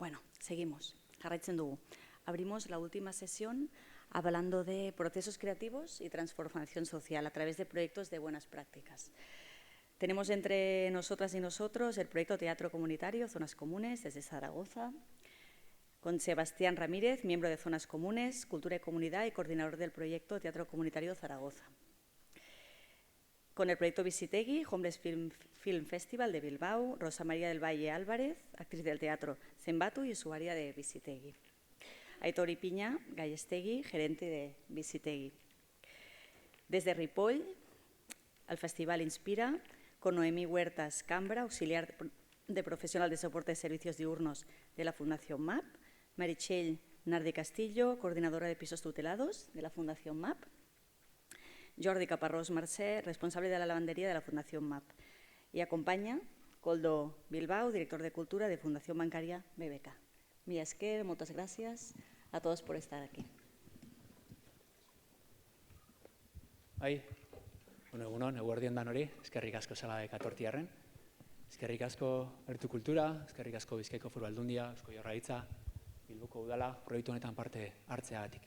Bueno, seguimos. Jarraitzen dugu. Abrimos la última sesión hablando de procesos creativos y transformación social a través de proyectos de buenas prácticas. Tenemos entre nosotras y nosotros el proyecto Teatro Comunitario Zonas Comunes desde Zaragoza, con Sebastián Ramírez, miembro de Zonas Comunes, Cultura y Comunidad y coordinador del proyecto Teatro Comunitario Zaragoza. Con el proyecto Visitegui, Homeless Film Festival de Bilbao, Rosa María del Valle Álvarez, actriz del teatro Zenbatu y usuaria de Visitegui. Aitor Ipiña Gallastegui, gerente de Visitegui. Desde Ripoll, al Festival Inspira, con Noemí Huertas Cambra, auxiliar de profesional de soporte de servicios diurnos de la Fundación MAP, Meritxell Nardi Castillo, coordinadora de pisos tutelados de la Fundación MAP, Jordi Caparrós Mercè, responsable de la lavandería de la Fundación MAP. Y acompaña Koldo Bilbao, director de Cultura de Fundación Bancaria BBK. Mila esker, muchas gracias a todos por estar aquí. Egunon, eguerdion danori, eskerrik asko zela ekatortiarren. Eskerrik asko Hertu Kultura, eskerrik asko Bizkaiko Foru Aldundia, Eusko Jaurlaritza, Bilboko Udala, proiektu honetan parte hartzeagatik.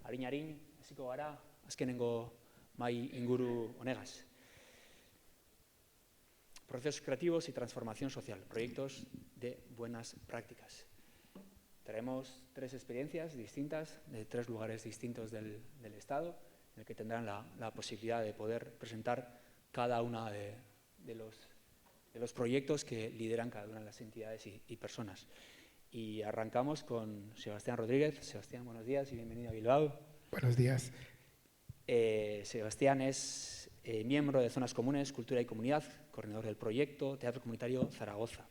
Arin, hasiko gara, azkenengo mai inguru honegaz. Procesos creativos y transformación social, proyectos de buenas prácticas. Traemos 3 experiencias distintas de 3 lugares distintos del Estado, en el que tendrán la posibilidad de poder presentar cada una de los proyectos que lideran cada una de las entidades y personas. Y arrancamos con Sebastián Rodríguez. Sebastián, buenos días y bienvenido a Bilbao. Buenos días. Sebastián es miembro de Zonas Comunes, Cultura y Comunidad, coordinador del proyecto Teatro Comunitario Zaragoza.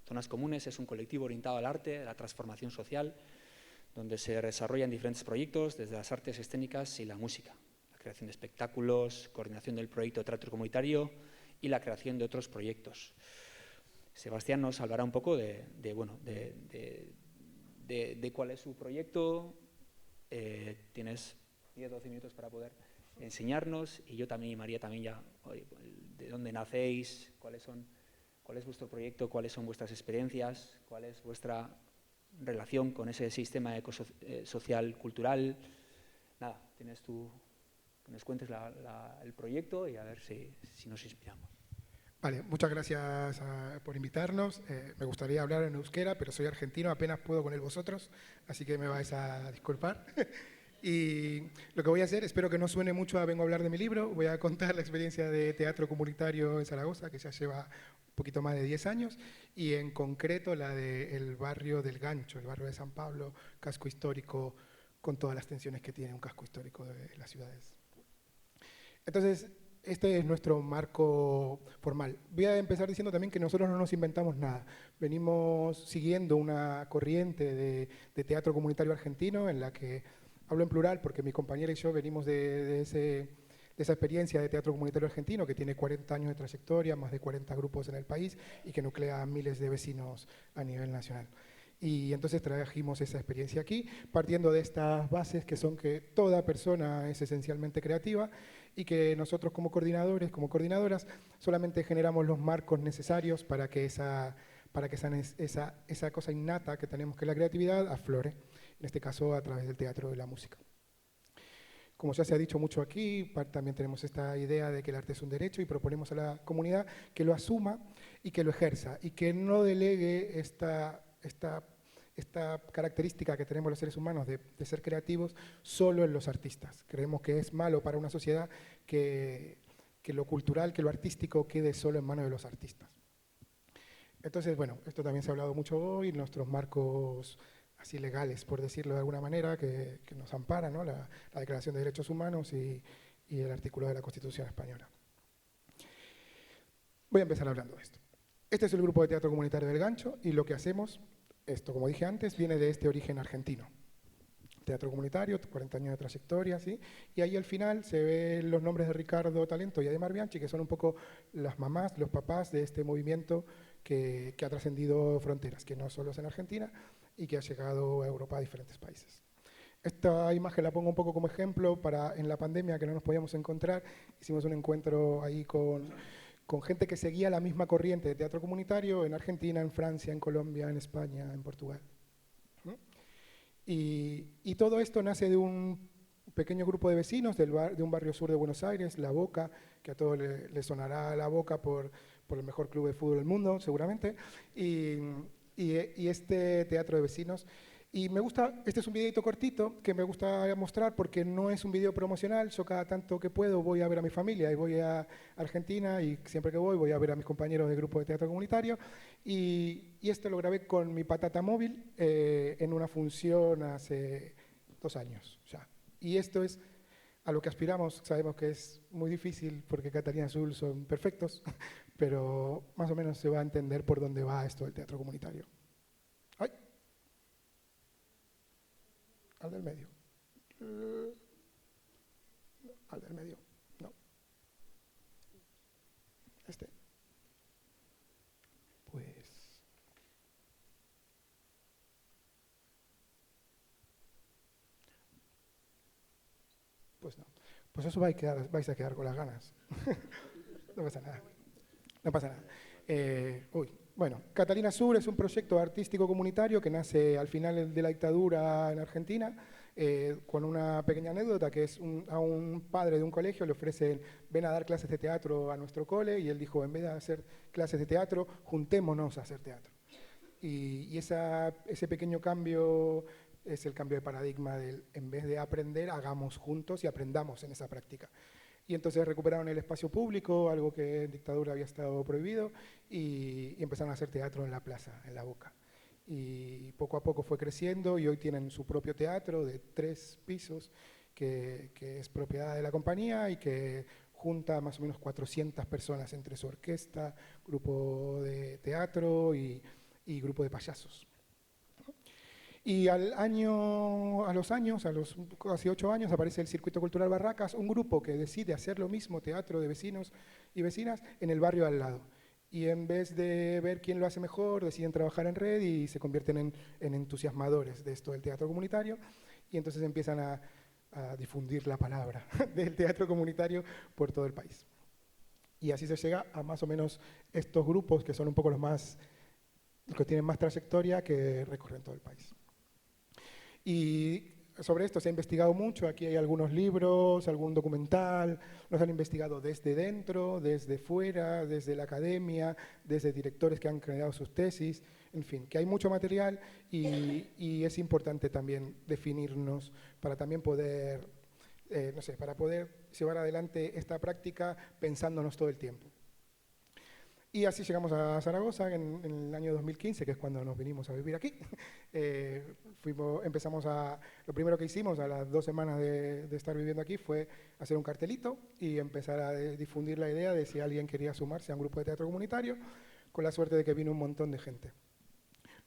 Zonas Comunes es un colectivo orientado al arte, a la transformación social, donde se desarrollan diferentes proyectos desde las artes escénicas y la música, la creación de espectáculos, coordinación del proyecto Teatro Comunitario y la creación de otros proyectos. Sebastián nos hablará un poco de cuál es su proyecto. Tienes 10-12 minutos para poder enseñarnos, y yo también y María también ya, de dónde nacéis, cuál es vuestro proyecto, cuáles son vuestras experiencias, cuál es vuestra relación con ese sistema social, cultural. Nada, tienes tú que nos cuentes el proyecto y a ver si nos inspiramos. Vale, muchas gracias por invitarnos. Me gustaría hablar en euskera, pero soy argentino, apenas puedo con el vosotros, así que me vais a disculpar. Y lo que voy a hacer, espero que no suene mucho a vengo a hablar de mi libro, voy a contar la experiencia de teatro comunitario en Zaragoza, que ya lleva un poquito más de 10 años, y en concreto la del barrio del Gancho, el barrio de San Pablo, casco histórico, con todas las tensiones que tiene un casco histórico de las ciudades. Entonces, este es nuestro marco formal. Voy a empezar diciendo también que nosotros no nos inventamos nada. Venimos siguiendo una corriente de teatro comunitario argentino en la que, hablo en plural porque mi compañera y yo venimos de esa experiencia de teatro comunitario argentino que tiene 40 años de trayectoria, más de 40 grupos en el país y que nuclea a miles de vecinos a nivel nacional. Y entonces trajimos esa experiencia aquí, partiendo de estas bases que son que toda persona es esencialmente creativa y que nosotros como coordinadores, como coordinadoras, solamente generamos los marcos necesarios para que esa cosa innata que tenemos, que es la creatividad, aflore, en este caso a través del teatro y la música. Como ya se ha dicho mucho aquí, también tenemos esta idea de que el arte es un derecho y proponemos a la comunidad que lo asuma y que lo ejerza y que no delegue esta característica que tenemos los seres humanos de ser creativos solo en los artistas. Creemos que es malo para una sociedad que lo cultural, que lo artístico quede solo en manos de los artistas. Entonces, bueno, esto también se ha hablado mucho hoy, nuestros marcos así legales, por decirlo de alguna manera, que nos amparan, ¿no? La Declaración de Derechos Humanos y el artículo de la Constitución Española. Voy a empezar hablando de esto. Este es el grupo de teatro comunitario del Gancho y lo que hacemos, esto como dije antes, viene de este origen argentino. Teatro comunitario, 40 años de trayectoria, ¿sí? Y ahí al final se ven los nombres de Ricardo Talento y Ademar Bianchi, que son un poco las mamás, los papás de este movimiento que ha trascendido fronteras, que no solo es en Argentina y que ha llegado a Europa a diferentes países. Esta imagen la pongo un poco como ejemplo para en la pandemia que no nos podíamos encontrar, hicimos un encuentro ahí con con gente que seguía la misma corriente de teatro comunitario en Argentina, en Francia, en Colombia, en España, en Portugal. Y todo esto nace de un pequeño grupo de vecinos de un barrio sur de Buenos Aires, La Boca, que a todos les sonará La Boca por el mejor club de fútbol del mundo, seguramente, y este teatro de vecinos. Y me gusta, este es un videito cortito que me gusta mostrar porque no es un video promocional. Yo cada tanto que puedo voy a ver a mi familia y voy a Argentina, y siempre que voy a ver a mis compañeros de grupo de teatro comunitario. Y esto lo grabé con mi patata móvil en una función hace 2 años ya. Y esto es a lo que aspiramos. Sabemos que es muy difícil porque Catalina Azul son perfectos, pero más o menos se va a entender por dónde va esto del teatro comunitario. ¡Ay! Al del medio. Al del medio. No. Este. Pues no. Pues eso vais a quedar con las ganas. No pasa nada. No pasa nada. Bueno, Catalina Sur es un proyecto artístico comunitario que nace al final de la dictadura en Argentina, con una pequeña anécdota que es a un padre de un colegio le ofrecen, ven a dar clases de teatro a nuestro cole, y él dijo, en vez de hacer clases de teatro, juntémonos a hacer teatro. Y ese pequeño cambio es el cambio de paradigma del, en vez de aprender, hagamos juntos y aprendamos en esa práctica. Y entonces recuperaron el espacio público, algo que en dictadura había estado prohibido, y empezaron a hacer teatro en la plaza, en La Boca. Y poco a poco fue creciendo y hoy tienen su propio teatro de 3 pisos que es propiedad de la compañía y que junta más o menos 400 personas entre su orquesta, grupo de teatro y grupo de payasos. Y a los casi 8 años, aparece el Circuito Cultural Barracas, un grupo que decide hacer lo mismo, teatro de vecinos y vecinas, en el barrio al lado. Y en vez de ver quién lo hace mejor, deciden trabajar en red y se convierten en entusiasmadores de esto del teatro comunitario, y entonces empiezan a difundir la palabra del teatro comunitario por todo el país. Y así se llega a más o menos estos grupos que son un poco los que tienen más trayectoria, que recorren todo el país. Y sobre esto se ha investigado mucho. Aquí hay algunos libros, algún documental. Los han investigado desde dentro, desde fuera, desde la academia, desde directores que han creado sus tesis. En fin, que hay mucho material y es importante también definirnos para también poder, para poder llevar adelante esta práctica pensándonos todo el tiempo. Y así llegamos a Zaragoza en el año 2015, que es cuando nos vinimos a vivir aquí. Lo primero que hicimos a las 2 semanas de estar viviendo aquí fue hacer un cartelito y empezar a difundir la idea de si alguien quería sumarse a un grupo de teatro comunitario, con la suerte de que vino un montón de gente.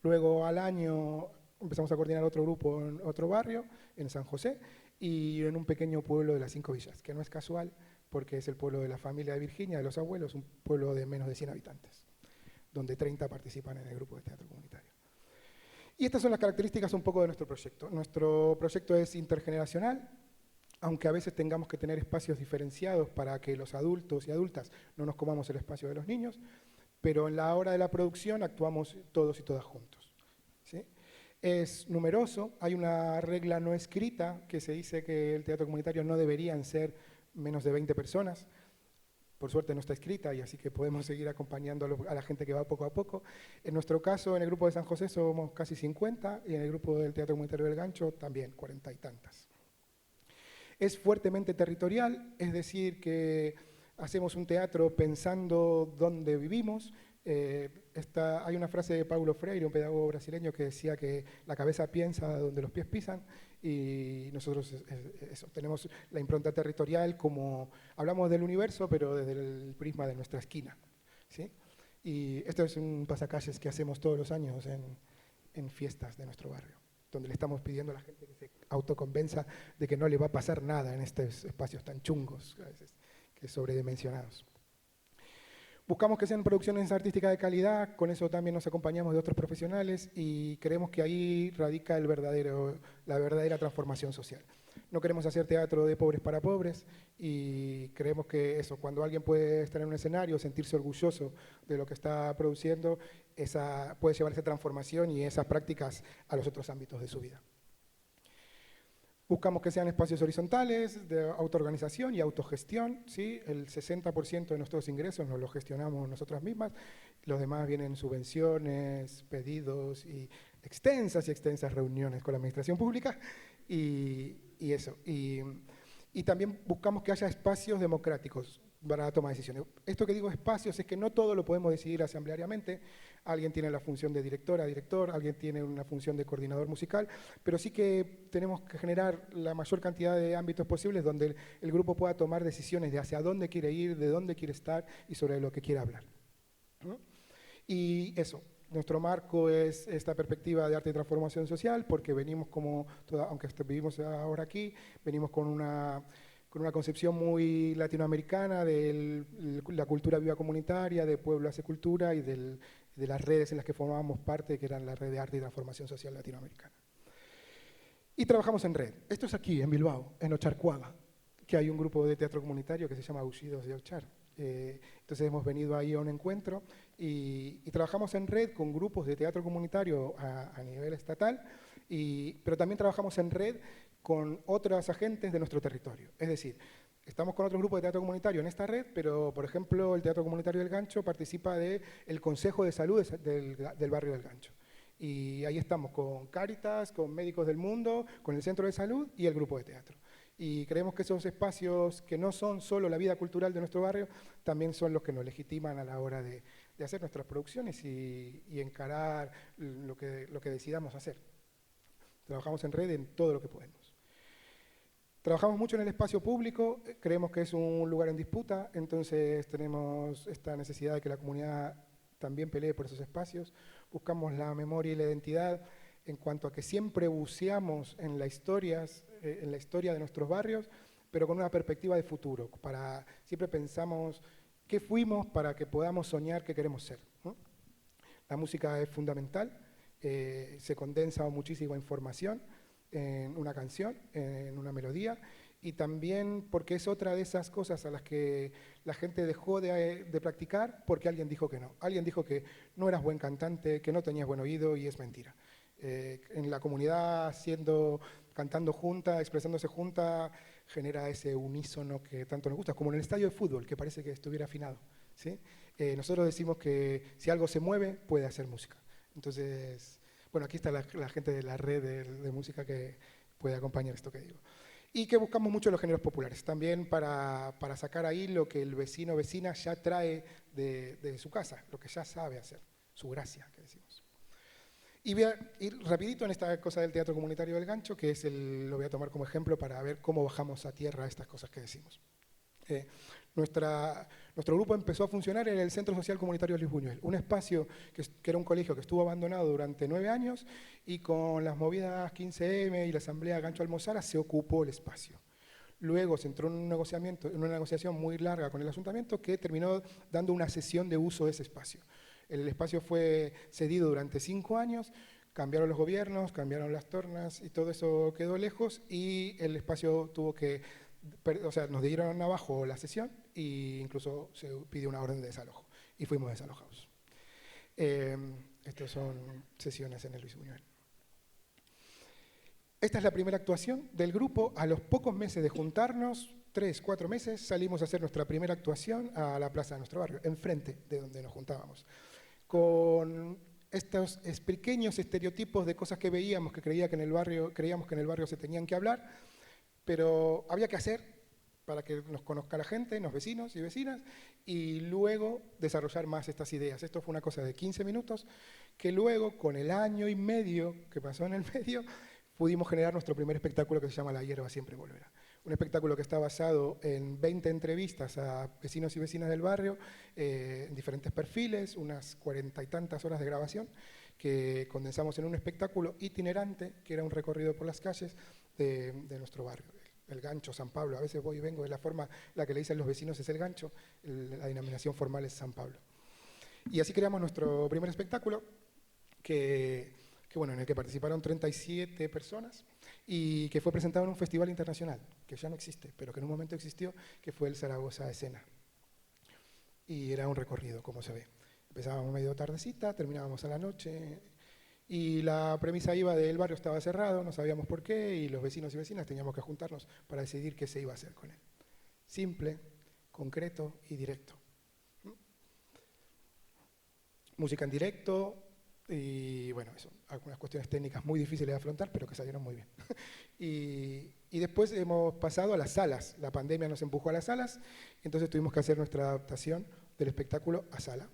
Luego al año empezamos a coordinar otro grupo en otro barrio, en San José, y en un pequeño pueblo de las 5 villas, que no es casual, porque es el pueblo de la familia de Virginia, de los abuelos, un pueblo de menos de 100 habitantes, donde 30 participan en el grupo de teatro comunitario. Y estas son las características un poco de nuestro proyecto. Nuestro proyecto es intergeneracional, aunque a veces tengamos que tener espacios diferenciados para que los adultos y adultas no nos comamos el espacio de los niños, pero en la hora de la producción actuamos todos y todas juntos, ¿sí? Es numeroso, hay una regla no escrita que se dice que el teatro comunitario no deberían ser menos de 20 personas. Por suerte no está escrita, y así que podemos seguir acompañando a la gente que va poco a poco. En nuestro caso, en el grupo de San José somos casi 50, y en el grupo del Teatro Comunitario del Gancho también 40 y tantas. Es fuertemente territorial, es decir, que hacemos un teatro pensando dónde vivimos. Hay una frase de Paulo Freire, un pedagogo brasileño, que decía que la cabeza piensa donde los pies pisan, y nosotros tenemos la impronta territorial, como hablamos del universo, pero desde el prisma de nuestra esquina, ¿sí? Y esto es un pasacalles que hacemos todos los años en fiestas de nuestro barrio, donde le estamos pidiendo a la gente que se autoconvenza de que no le va a pasar nada en estos espacios tan chungos, a veces, que sobredimensionados. Buscamos que sean producciones artísticas de calidad, con eso también nos acompañamos de otros profesionales, y creemos que ahí radica la verdadera transformación social. No queremos hacer teatro de pobres para pobres y creemos que eso, cuando alguien puede estar en un escenario, sentirse orgulloso de lo que está produciendo, puede llevar esa transformación y esas prácticas a los otros ámbitos de su vida. Buscamos que sean espacios horizontales de autoorganización y autogestión, ¿sí? El 60% de nuestros ingresos nos los gestionamos nosotras mismas, los demás vienen subvenciones, pedidos y extensas reuniones con la administración pública y eso. Y también buscamos que haya espacios democráticos para la toma de decisiones. Esto que digo espacios es que no todo lo podemos decidir asambleariamente. Alguien tiene la función de directora, director, alguien tiene una función de coordinador musical, pero sí que tenemos que generar la mayor cantidad de ámbitos posibles donde el grupo pueda tomar decisiones de hacia dónde quiere ir, de dónde quiere estar y sobre lo que quiere hablar. ¿No? Y eso, nuestro marco es esta perspectiva de arte y transformación social, porque venimos aunque vivimos ahora aquí, venimos con una concepción muy latinoamericana de la cultura viva comunitaria, de Pueblo hace cultura y de las redes en las que formábamos parte, que eran la red de arte y transformación social latinoamericana. Y trabajamos en red. Esto es aquí, en Bilbao, en Ocharcuaga, que hay un grupo de teatro comunitario que se llama Aullidos de Ochar. Entonces hemos venido ahí a un encuentro y trabajamos en red con grupos de teatro comunitario a nivel estatal, pero también trabajamos en red con otros agentes de nuestro territorio. Es decir, estamos con otros grupos de teatro comunitario en esta red, pero, por ejemplo, el Teatro Comunitario del Gancho participa del Consejo de Salud del barrio del Gancho. Y ahí estamos con Cáritas, con Médicos del Mundo, con el Centro de Salud y el grupo de teatro. Y creemos que esos espacios que no son solo la vida cultural de nuestro barrio, también son los que nos legitiman a la hora de hacer nuestras producciones y encarar lo que decidamos hacer. Trabajamos en red en todo lo que podemos. Trabajamos mucho en el espacio público, creemos que es un lugar en disputa, entonces tenemos esta necesidad de que la comunidad también pelee por esos espacios. Buscamos la memoria y la identidad en cuanto a que siempre buceamos en la historia de nuestros barrios, pero con una perspectiva de futuro. Siempre pensamos qué fuimos para que podamos soñar qué queremos ser, ¿no? La música es fundamental, se condensa muchísima información en una canción, en una melodía, y también porque es otra de esas cosas a las que la gente dejó de practicar porque alguien dijo que no. Alguien dijo que no eras buen cantante, que no tenías buen oído, y es mentira. En la comunidad, cantando junta, expresándose junta, genera ese unísono que tanto nos gusta, como en el estadio de fútbol, que parece que estuviera afinado, ¿sí? Nosotros decimos que si algo se mueve, puede hacer música. Entonces, bueno, aquí está la gente de la red de música que puede acompañar esto que digo. Y que buscamos mucho los géneros populares, también para sacar ahí lo que el vecino o vecina ya trae de su casa, lo que ya sabe hacer, su gracia, que decimos. Y voy a ir rapidito en esta cosa del teatro comunitario del Gancho, que lo voy a tomar como ejemplo para ver cómo bajamos a tierra estas cosas que decimos. Nuestro grupo empezó a funcionar en el Centro Social Comunitario Luis Buñuel, un espacio que era un colegio que estuvo abandonado durante 9 años y con las movidas 15M y la asamblea Gancho Almozara se ocupó el espacio. Luego se entró en una negociación muy larga con el ayuntamiento que terminó dando una cesión de uso de ese espacio. El espacio fue cedido durante 5 años, cambiaron los gobiernos, cambiaron las tornas y todo eso quedó lejos y el espacio nos dieron abajo la sesión e incluso se pidió una orden de desalojo y fuimos desalojados. Estas son sesiones en el Luis Buñuel. Esta es la primera actuación del grupo. A los pocos meses de juntarnos, 3, 4 meses, salimos a hacer nuestra primera actuación a la plaza de nuestro barrio, enfrente de donde nos juntábamos. Con estos pequeños estereotipos de cosas que veíamos, que creíamos que en el barrio se tenían que hablar, pero había que hacer para que nos conozca la gente, los vecinos y vecinas, y luego desarrollar más estas ideas. Esto fue una cosa de 15 minutos, que luego, con el año y medio que pasó en el medio, pudimos generar nuestro primer espectáculo que se llama La hierba siempre volverá. Un espectáculo que está basado en 20 entrevistas a vecinos y vecinas del barrio, en diferentes perfiles, unas 40 y tantas horas de grabación, que condensamos en un espectáculo itinerante, que era un recorrido por las calles de nuestro barrio. El Gancho, San Pablo, a veces voy y vengo, de la forma la que le dicen los vecinos es el Gancho, la denominación formal es San Pablo. Y así creamos nuestro primer espectáculo, que en el que participaron 37 personas y que fue presentado en un festival internacional, que ya no existe, pero que en un momento existió, que fue el Zaragoza Escena. Y era un recorrido, como se ve. Empezábamos medio tardecita, terminábamos a la noche, y la premisa iba de el barrio estaba cerrado, no sabíamos por qué, y los vecinos y vecinas teníamos que juntarnos para decidir qué se iba a hacer con él. Simple, concreto y directo. Música en directo y, bueno, eso, algunas cuestiones técnicas muy difíciles de afrontar, pero que salieron muy bien. Y después hemos pasado a las salas. La pandemia nos empujó a las salas, entonces tuvimos que hacer nuestra adaptación del espectáculo a sala.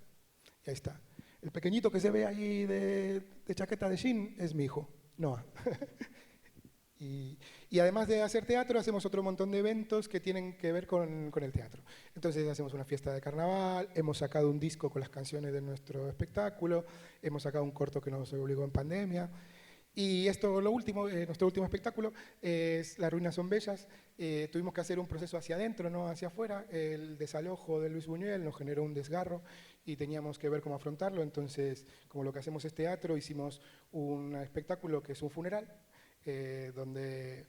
Y ahí está. El pequeñito que se ve ahí de chaqueta de jean es mi hijo, Noah. Y además de hacer teatro, hacemos otro montón de eventos que tienen que ver con el teatro. Entonces hacemos una fiesta de carnaval, hemos sacado un disco con las canciones de nuestro espectáculo, hemos sacado un corto que nos obligó en pandemia. Y esto, lo último, nuestro último espectáculo es Las ruinas son bellas. Tuvimos que hacer un proceso hacia adentro, no hacia afuera. El desalojo de Luis Buñuel nos generó un desgarro y teníamos que ver cómo afrontarlo. Entonces, como lo que hacemos es teatro, hicimos un espectáculo que es un funeral, donde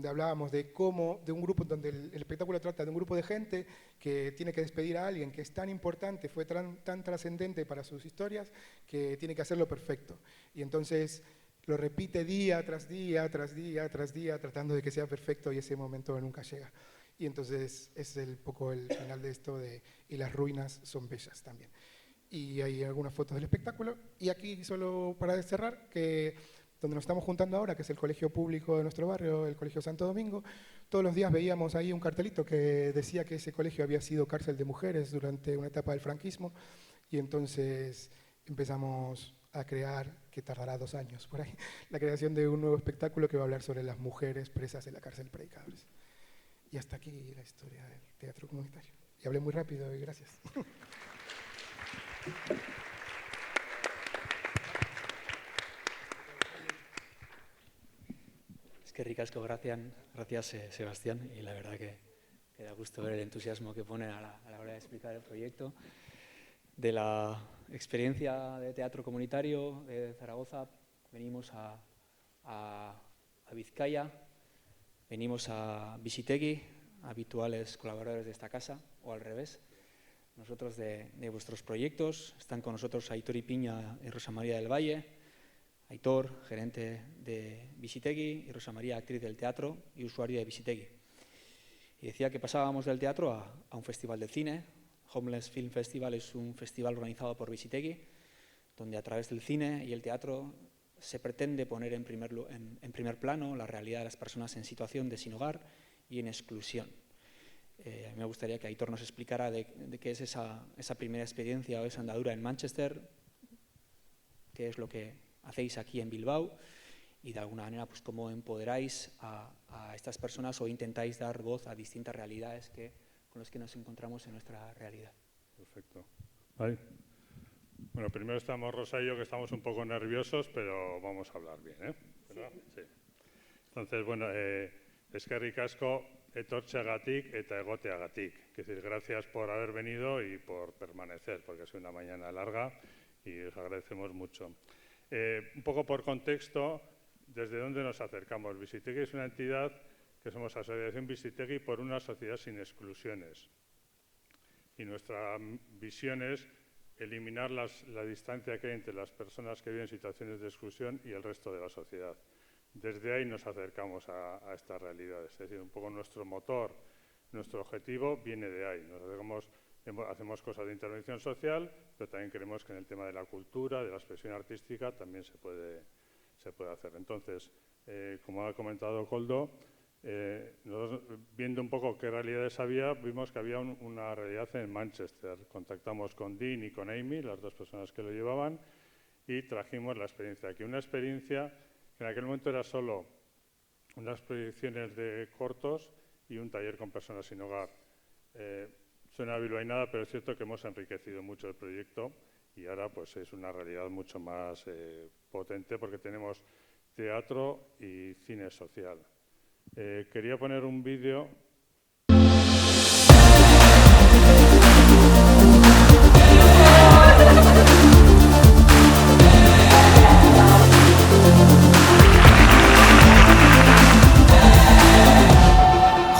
hablábamos de cómo, de un grupo, donde el espectáculo trata de un grupo de gente que tiene que despedir a alguien que es tan importante, fue tan trascendente para sus historias, que tiene que hacerlo perfecto. Y entonces lo repite día tras día, tras día, tras día, tratando de que sea perfecto, y ese momento nunca llega. Y entonces es poco el final de esto de y las ruinas son bellas también. Y hay algunas fotos del espectáculo. Y aquí, solo para cerrar, que donde nos estamos juntando ahora, que es el colegio público de nuestro barrio, el Colegio Santo Domingo, todos los días veíamos ahí un cartelito que decía que ese colegio había sido cárcel de mujeres durante una etapa del franquismo, y entonces empezamos a crear, que tardará 2 años por ahí, la creación de un nuevo espectáculo que va a hablar sobre las mujeres presas en la cárcel de predicadores. Y hasta aquí la historia del teatro comunitario. Y hablé muy rápido y gracias. Es que ricasco, gracias Sebastián, y la verdad que da gusto ver el entusiasmo que pone a la hora de explicar el proyecto. De la experiencia de teatro comunitario de Zaragoza venimos a Vizcaya, venimos a Visitegui, habituales colaboradores de esta casa, o al revés. Nosotros de vuestros proyectos, están con nosotros Aitor Ipiña y Rosa María del Valle. Aitor, gerente de Visitegui, y Rosa María, actriz del teatro y usuaria de Visitegui. Y decía que pasábamos del teatro a un festival de cine. Homeless Film Festival es un festival organizado por Visitegui, donde a través del cine y el teatro se pretende poner en primer plano la realidad de las personas en situación de sin hogar y en exclusión. A mí me gustaría que Aitor nos explicara de qué es esa primera experiencia o esa andadura en Manchester, qué es lo que hacéis aquí en Bilbao y de alguna manera pues cómo empoderáis a estas personas o intentáis dar voz a distintas realidades con las que nos encontramos en nuestra realidad. Perfecto. Vale. Bueno, primero estamos Rosa y yo, que estamos un poco nerviosos, pero vamos a hablar bien, ¿eh? ¿Verdad? Sí. Entonces, bueno, eskerrik asko etortzeagatik eta egoteagatik. Es decir, gracias por haber venido y por permanecer, porque es una mañana larga y os agradecemos mucho. Un poco por contexto, ¿desde dónde nos acercamos? Visitegui es una entidad que somos Asociación Visitegui por una sociedad sin exclusiones. Y nuestra visión es eliminar la distancia que hay entre las personas que viven en situaciones de exclusión y el resto de la sociedad. Desde ahí nos acercamos a esta realidad. Es decir, un poco nuestro motor, nuestro objetivo viene de ahí. Hacemos cosas de intervención social, pero también creemos que en el tema de la cultura, de la expresión artística, también se puede hacer. Entonces, como ha comentado Koldo, nosotros, viendo un poco qué realidades había, vimos que había una realidad en Manchester. Contactamos con Dean y con Amy, las 2 personas que lo llevaban, y trajimos la experiencia aquí. Una experiencia que en aquel momento era solo unas proyecciones de cortos y un taller con personas sin hogar. Suena bilbainada, pero es cierto que hemos enriquecido mucho el proyecto y ahora pues es una realidad mucho más potente porque tenemos teatro y cine social. Quería poner un vídeo.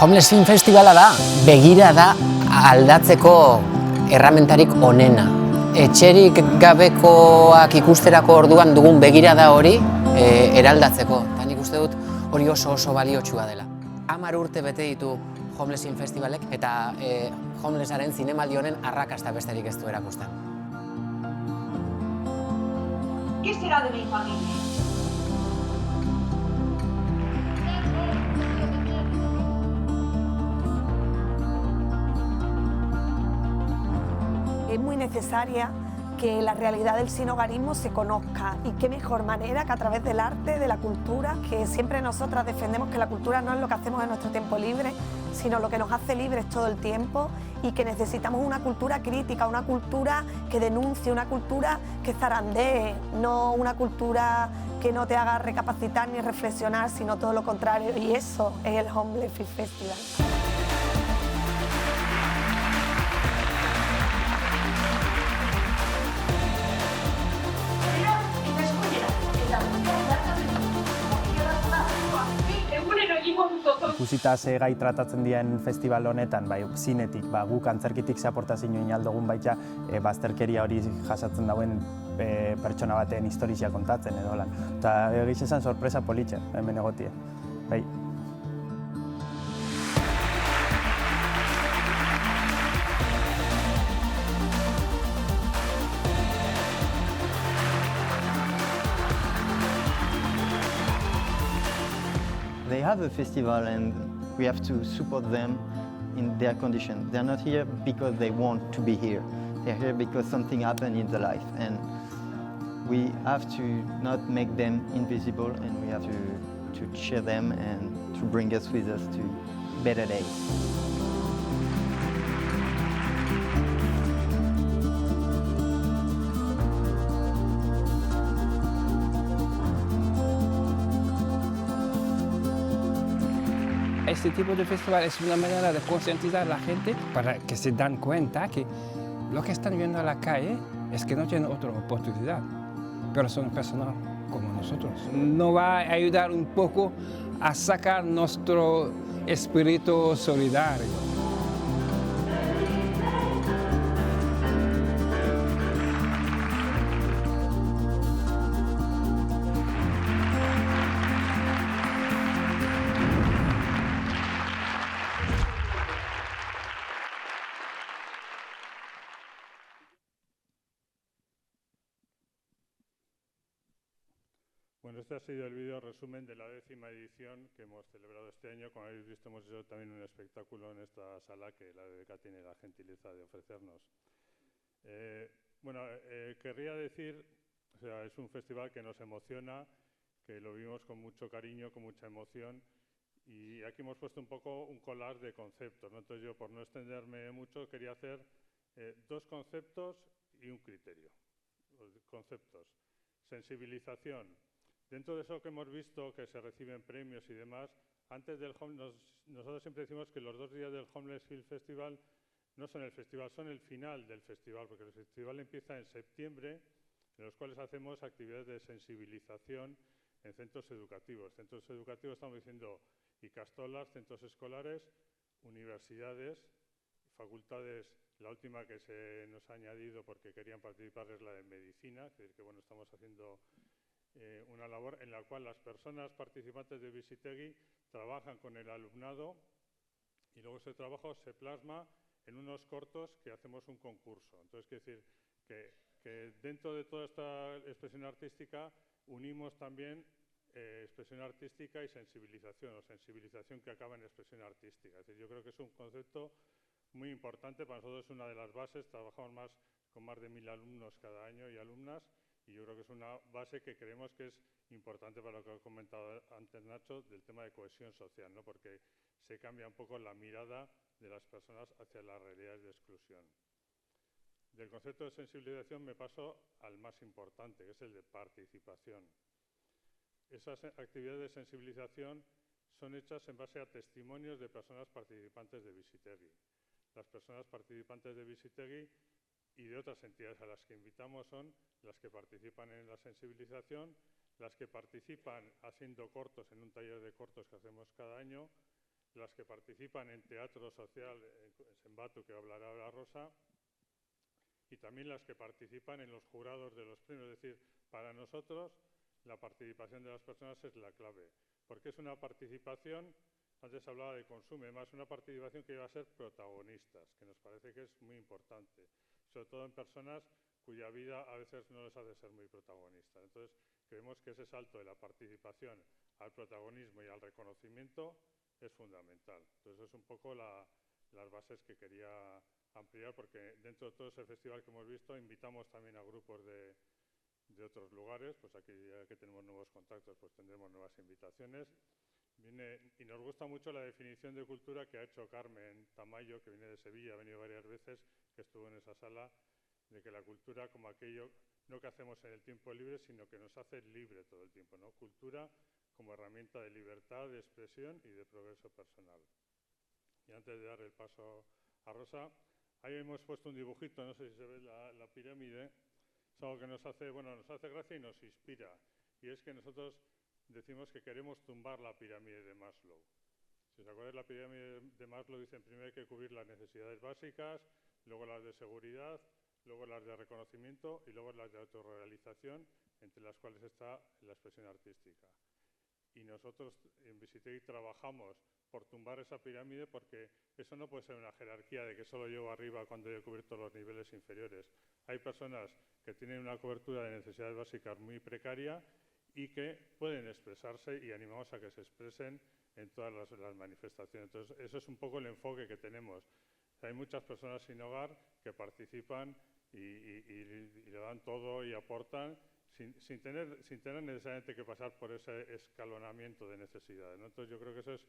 Homeless Film Festivala da, begira da aldatzeko erramentarik onena. Etxerik gabekoak ikusterako orduan dugun begirada hori eraldatzeko. Eta nik uste dut hori oso baliotsua dela. 10 urte bete ditu Homeless Film Festivalek eta homelessaren zinemaldi honen arrakasta besterik ez du erakusten. ¿Qué será de mi familia? Es muy necesaria que la realidad del sinhogarismo se conozca y qué mejor manera que a través del arte, de la cultura, que siempre nosotras defendemos que la cultura no es lo que hacemos en nuestro tiempo libre, sino lo que nos hace libres todo el tiempo y que necesitamos una cultura crítica, una cultura que denuncie, una cultura que zarandee, no una cultura que no te haga recapacitar ni reflexionar, sino todo lo contrario, y eso es el Homeless Film Festival. Ikusita ze gai tratatzen dien festival honetan, bai, zinetik, guk antzerkitik ze aportazio egin aldogun baita bazterkeria hori jasatzen dauen pertsona baten historia kontatzen edo lan. Eta egiz esan sorpresa politxe, hemen egotie. Bai. They have a festival and we have to support them in their conditions. They're not here because they want to be here. They're here because something happened in their life, and we have to not make them invisible, and we have to cheer them and to bring us with us to better days. Este tipo de festival es una manera de concientizar a la gente para que se dan cuenta que lo que están viendo a la calle es que no tienen otra oportunidad, pero son personas como nosotros. Nos va a ayudar un poco a sacar nuestro espíritu solidario. Bueno, este ha sido el vídeo resumen de la 10ª edición que hemos celebrado este año. Como habéis visto, hemos hecho también un espectáculo en esta sala que la DBK tiene la gentileza de ofrecernos. Querría decir, o sea, es un festival que nos emociona, que lo vivimos con mucho cariño, con mucha emoción, y aquí hemos puesto un poco un collage de conceptos, ¿no? Entonces yo, por no extenderme mucho, quería hacer 2 conceptos y un criterio. Los conceptos: sensibilización. Dentro de eso que hemos visto, que se reciben premios y demás, antes del nosotros siempre decimos que los 2 días del Homeless Film Festival no son el festival, son el final del festival, porque el festival empieza en septiembre, en los cuales hacemos actividades de sensibilización en centros educativos. Centros educativos estamos diciendo ikastolas, centros escolares, universidades, facultades. La última que se nos ha añadido porque querían participar es la de medicina, es decir, que bueno, estamos haciendo una labor en la cual las personas participantes de Visitegui trabajan con el alumnado y luego ese trabajo se plasma en unos cortos que hacemos un concurso. Entonces, quiero decir que dentro de toda esta expresión artística unimos también expresión artística y sensibilización, o sensibilización que acaba en expresión artística. Es decir, yo creo que es un concepto muy importante, para nosotros es una de las bases, trabajamos con más de 1000 alumnos cada año y alumnas, y yo creo que es una base que creemos que es importante para lo que ha comentado antes Nacho, del tema de cohesión social, ¿no? Porque se cambia un poco la mirada de las personas hacia las realidades de exclusión. Del concepto de sensibilización me paso al más importante, que es el de participación. Esas actividades de sensibilización son hechas en base a testimonios de personas participantes de Visitegui. Las personas participantes de Visitegui y de otras entidades a las que invitamos son las que participan en la sensibilización, las que participan haciendo cortos en un taller de cortos que hacemos cada año, las que participan en teatro social, en Sembatu, que hablará ahora Rosa, y también las que participan en los jurados de los premios. Es decir, para nosotros la participación de las personas es la clave, porque es una participación, antes hablaba de consumo, además una participación que va a ser protagonistas, que nos parece que es muy importante, sobre todo en personas cuya vida a veces no les hace ser muy protagonistas. Entonces, creemos que ese salto de la participación al protagonismo y al reconocimiento es fundamental. Entonces, es un poco las bases que quería ampliar, porque dentro de todo ese festival que hemos visto, invitamos también a grupos de otros lugares, pues aquí ya que tenemos nuevos contactos, pues tendremos nuevas invitaciones. Y nos gusta mucho la definición de cultura que ha hecho Carmen Tamayo, que viene de Sevilla, ha venido varias veces, que estuvo en esa sala, de que la cultura como aquello, no que hacemos en el tiempo libre, sino que nos hace libre todo el tiempo, ¿no? Cultura como herramienta de libertad, de expresión y de progreso personal. Y antes de dar el paso a Rosa, ahí hemos puesto un dibujito, no sé si se ve la pirámide, es algo que nos hace gracia y nos inspira. Y es que nosotros decimos que queremos tumbar la pirámide de Maslow. Si os acordáis, la pirámide de Maslow dice primero hay que cubrir las necesidades básicas, luego las de seguridad, luego las de reconocimiento y luego las de autorrealización, entre las cuales está la expresión artística. Y nosotros en Visitei trabajamos por tumbar esa pirámide, porque eso no puede ser una jerarquía de que solo llego arriba cuando he cubierto los niveles inferiores. Hay personas que tienen una cobertura de necesidades básicas muy precaria y que pueden expresarse, y animamos a que se expresen en todas las manifestaciones. Entonces, eso es un poco el enfoque que tenemos. Hay muchas personas sin hogar que participan y le dan todo y aportan sin tener necesariamente que pasar por ese escalonamiento de necesidades, ¿no? Entonces, yo creo que ese es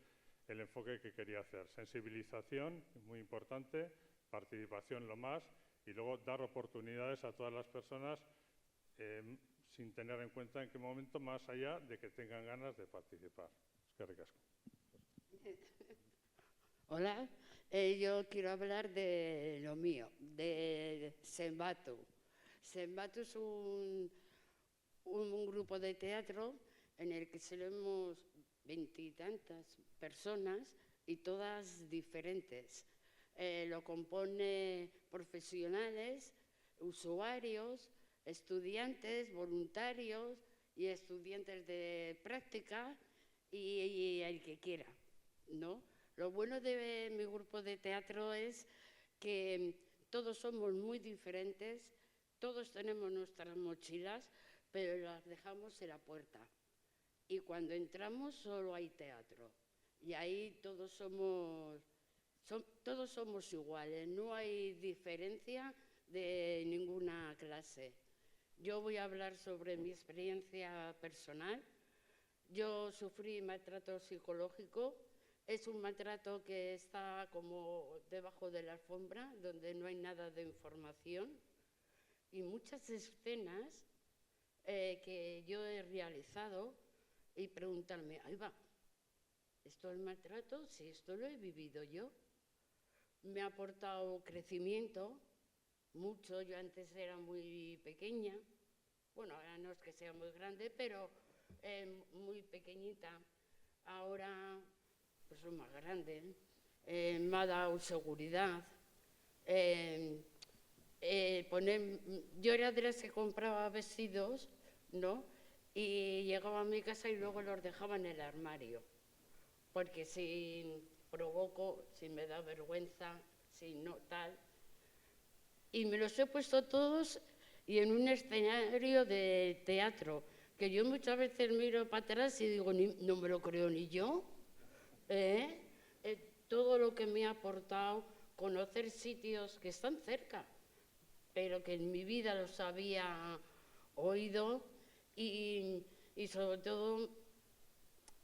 el enfoque que quería hacer. Sensibilización, muy importante, participación lo más, y luego dar oportunidades a todas las personas sin tener en cuenta en qué momento, más allá de que tengan ganas de participar. Eskerrik asko. Hola, yo quiero hablar de lo mío, de Sembatu. Sembatu es un grupo de teatro en el que seremos 20 y tantas personas y todas diferentes. Lo compone profesionales, usuarios, estudiantes, voluntarios y estudiantes de práctica y el que quiera, ¿no? Lo bueno de mi grupo de teatro es que todos somos muy diferentes, todos tenemos nuestras mochilas, pero las dejamos en la puerta. Y cuando entramos solo hay teatro. Y ahí todos somos iguales, no hay diferencia de ninguna clase. Yo voy a hablar sobre mi experiencia personal. Yo sufrí maltrato psicológico. Es un maltrato que está como debajo de la alfombra, donde no hay nada de información. Y muchas escenas que yo he realizado y preguntarme, ahí va, ¿esto es maltrato? Sí, esto lo he vivido yo. Me ha aportado crecimiento, mucho. Yo antes era muy pequeña, bueno, ahora no es que sea muy grande, pero muy pequeñita. Ahora pues soy más grande, me ha dado seguridad. Yo era de las que compraba vestidos, ¿no? Y llegaba a mi casa y luego los dejaba en el armario, porque si provoco, si me da vergüenza, si no tal. Y me los he puesto todos y en un escenario de teatro, que yo muchas veces miro para atrás y digo, no me lo creo ni yo. Todo lo que me ha aportado, conocer sitios que están cerca, pero que en mi vida los había oído, y sobre todo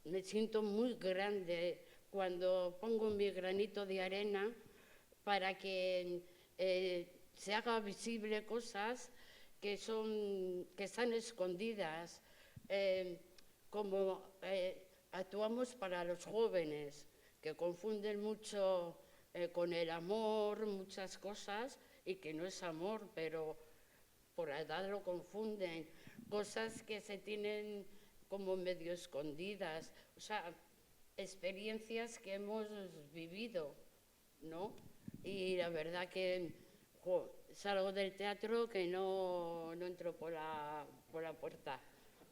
me siento muy grande cuando pongo mi granito de arena para que se haga visible cosas que están escondidas, como actuamos para los jóvenes, que confunden mucho con el amor, muchas cosas, y que no es amor, pero por la edad lo confunden, cosas que se tienen como medio escondidas. O sea, experiencias que hemos vivido, ¿no? Y la verdad que salgo del teatro que no entro por la puerta,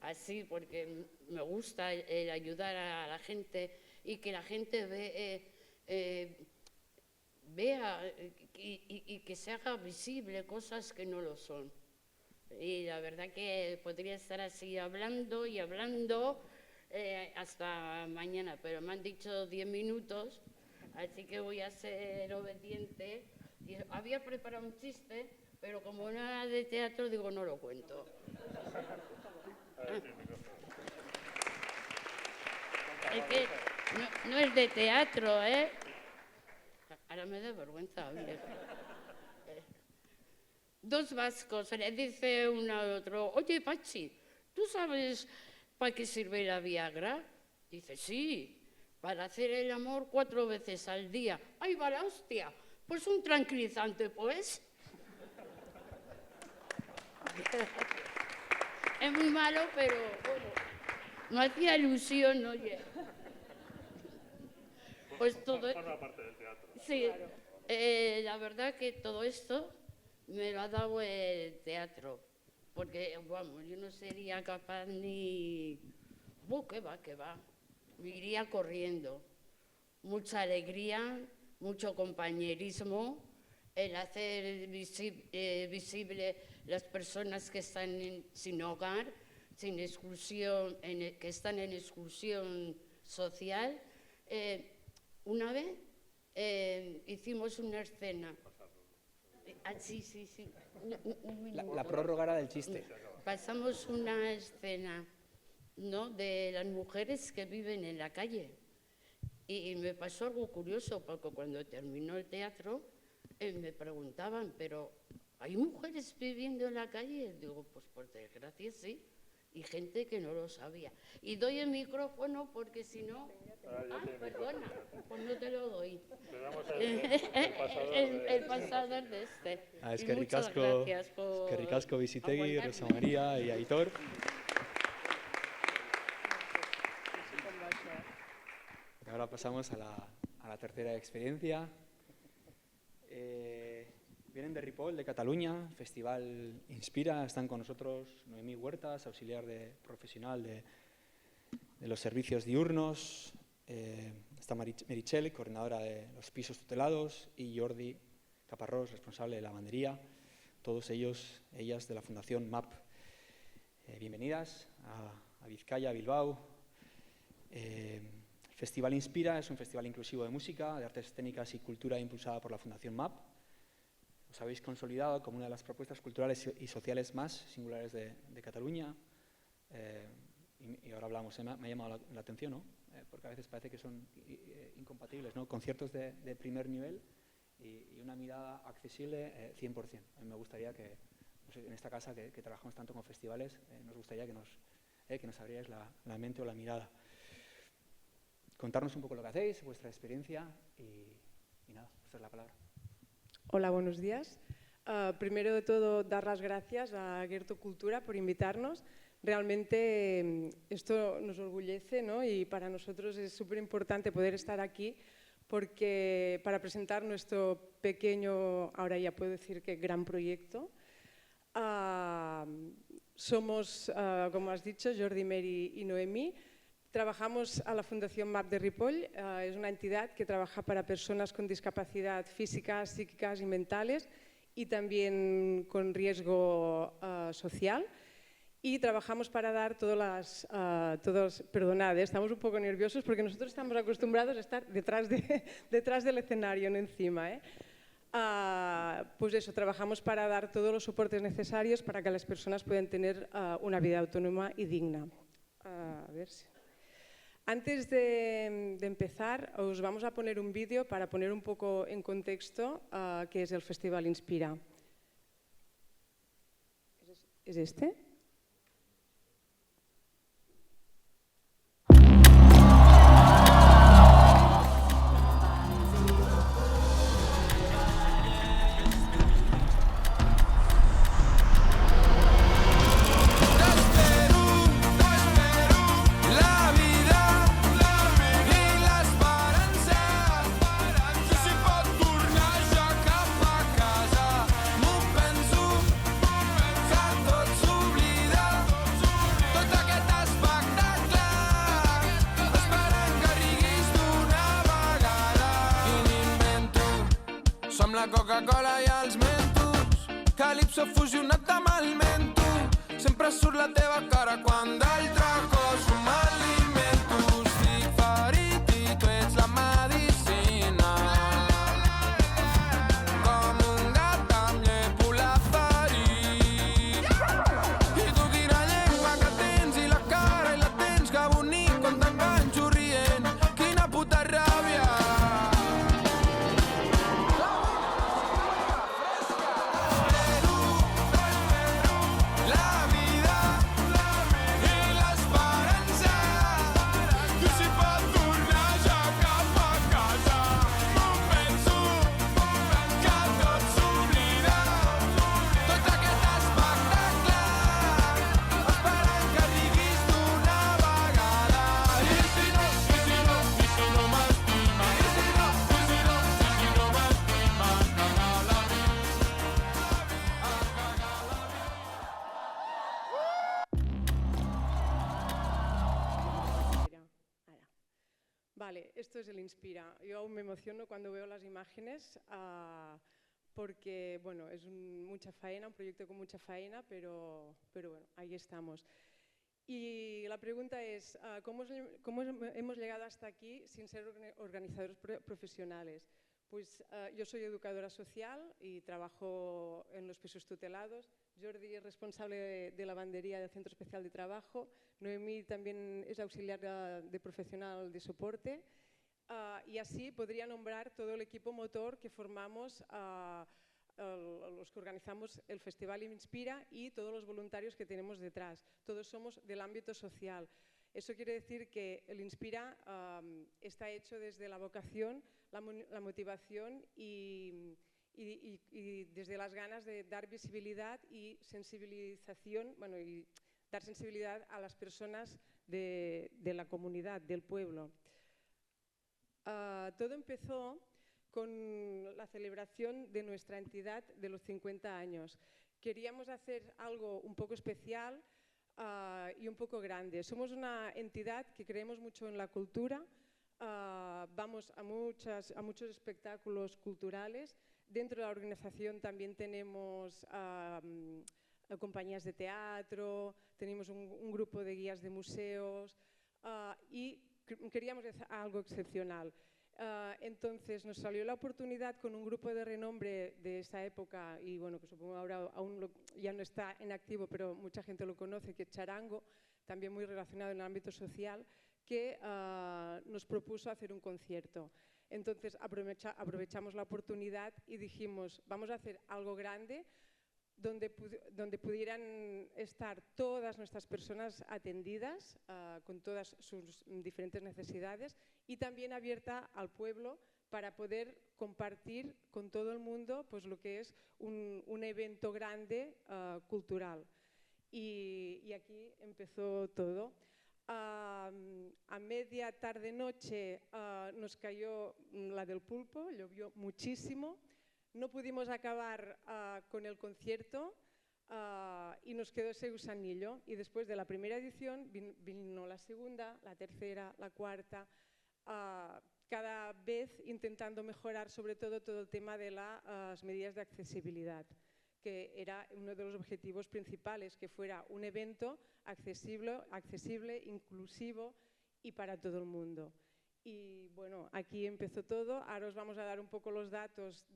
así, porque me gusta el ayudar a la gente y que la gente vea y que se haga visible cosas que no lo son. Y la verdad que podría estar así hablando y hablando hasta mañana, pero me han dicho 10 minutos, así que voy a ser obediente. Y había preparado un chiste, pero como no era de teatro, digo, no lo cuento. Es que no es de teatro, ¿eh? Ahora me da vergüenza hablar. Dos vascos le dice uno al otro, oye, Pachi, ¿tú sabes para qué sirve la Viagra? Dice, sí, para hacer el amor 4 veces al día. ¡Ay, va la hostia! Pues un tranquilizante, pues. Es muy malo, pero bueno, no hacía ilusión, oye. Pues todo... Forma parte del teatro. Sí, la verdad que todo esto me lo ha dado el teatro, porque, vamos, yo no sería capaz ni... ¿Qué va? Me iría corriendo. Mucha alegría, mucho compañerismo, el hacer visible las personas que están sin hogar, sin exclusión, que están en exclusión social. Una vez hicimos una escena. Sí. La prórroga era del chiste. Pasamos una escena, ¿no?, de las mujeres que viven en la calle. Y me pasó algo curioso, porque cuando terminó el teatro me preguntaban, ¿pero hay mujeres viviendo en la calle? Digo, pues por desgracia sí, y gente que no lo sabía. Y doy el micrófono porque si no... perdona, pues no te lo doy. Le damos el pasador de este. Es que ricasco Visitegui, Rosa María y Aitor. Ahora pasamos a la tercera experiencia. Vienen de Ripoll, de Cataluña, Festival Inspira. Están con nosotros Noemí Huertas, auxiliar profesional de los servicios diurnos. Está Meritxell, coordinadora de los pisos tutelados, y Jordi Caparrós, responsable de lavandería. Todos ellas de la Fundación MAP. Bienvenidas a Vizcaya, a Bilbao. El Festival Inspira es un festival inclusivo de música, de artes escénicas y cultura impulsada por la Fundación MAP. Os habéis consolidado como una de las propuestas culturales y sociales más singulares de Cataluña. Y ahora hablamos, me ha llamado la atención, ¿no? Porque a veces parece que son incompatibles, ¿no? Conciertos de primer nivel y una mirada accesible 100%. A mí me gustaría que, pues, en esta casa que trabajamos tanto con festivales, nos gustaría que nos abrierais la mente o la mirada. Contarnos un poco lo que hacéis, vuestra experiencia y nada, esta es la palabra. Hola, buenos días. Primero de todo, dar las gracias a Gerto Cultura por invitarnos. Realmente esto nos orgullece, ¿no? Y para nosotros es súper importante poder estar aquí porque para presentar nuestro pequeño, ahora ya puedo decir que gran proyecto. Somos, como has dicho, Jordi, Meri y Noemí. Trabajamos a la Fundación MAP de Ripoll, es una entidad que trabaja para personas con discapacidad físicas, psíquicas y mentales y también con riesgo social. Y trabajamos para dar perdonad, estamos un poco nerviosos porque nosotros estamos acostumbrados a estar detrás del escenario, no encima. Pues eso, trabajamos para dar todos los soportes necesarios para que las personas puedan tener una vida autónoma y digna. Antes de empezar, os vamos a poner un vídeo para poner un poco en contexto qué es el Festival Inspira. ¿Es este? La vida la Coca-Cola i els mentos, calipso fusionat amb el mento. Sempre surt la teva cara quan d'altre cos m'alimento. Estic ferit i tu ets la medicina, com un gat amb llépula ferit. I tu quina llengua que tens i la cara i la tens, que bonic quan t'enganxo rient, quina puta ràbia. Vale, esto es el Inspira. Yo aún me emociono cuando veo las imágenes porque, bueno, es mucha faena, un proyecto con mucha faena, pero bueno, ahí estamos. Y la pregunta es, ¿cómo hemos llegado hasta aquí sin ser organizadores profesionales? Pues yo soy educadora social y trabajo en los pisos tutelados. Jordi es responsable de lavandería del Centro Especial de Trabajo. Noemí también es auxiliar de profesional de soporte. Y así podría nombrar todo el equipo motor que formamos, los que organizamos el Festival Inspira y todos los voluntarios que tenemos detrás. Todos somos del ámbito social. Eso quiere decir que el Inspira está hecho desde la vocación, la motivación y desde las ganas de dar visibilidad y sensibilización, bueno, y dar sensibilidad a las personas de la comunidad, del pueblo. Todo empezó con la celebración de nuestra entidad de los 50 años. Queríamos hacer algo un poco especial y un poco grande. Somos una entidad que creemos mucho en la cultura, vamos a muchos espectáculos culturales. Dentro de la organización también tenemos compañías de teatro, tenemos un grupo de guías de museos y queríamos hacer algo excepcional. Entonces nos salió la oportunidad con un grupo de renombre de esa época y bueno, que supongo ahora aún ya no está en activo, pero mucha gente lo conoce, que es Charango, también muy relacionado en el ámbito social, que nos propuso hacer un concierto. Entonces aprovechamos la oportunidad y dijimos, vamos a hacer algo grande donde pudieran estar todas nuestras personas atendidas con todas sus diferentes necesidades y también abierta al pueblo para poder compartir con todo el mundo pues, lo que es un evento grande cultural. Y aquí empezó todo. A media tarde-noche nos cayó la del pulpo, llovió muchísimo. No pudimos acabar con el concierto y nos quedó ese gusanillo. Y después de la primera edición vino la segunda, la tercera, la cuarta, cada vez intentando mejorar sobre todo el tema de las medidas de accesibilidad, que era uno de los objetivos principales, que fuera un evento accesible, inclusivo y para todo el mundo. Y bueno, aquí empezó todo. Ahora os vamos a dar un poco los datos,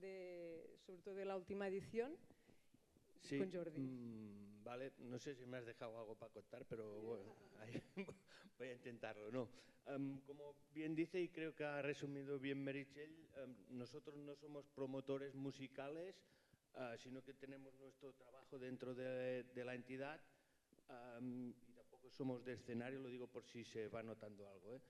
sobre todo de la última edición, sí, con Jordi. Vale, no sé si me has dejado algo para contar, pero bueno, ahí voy a intentarlo. No. Como bien dice, y creo que ha resumido bien Meritxell, nosotros no somos promotores musicales, sino que tenemos nuestro trabajo dentro de la entidad y tampoco somos de escenario, lo digo por si se va notando algo.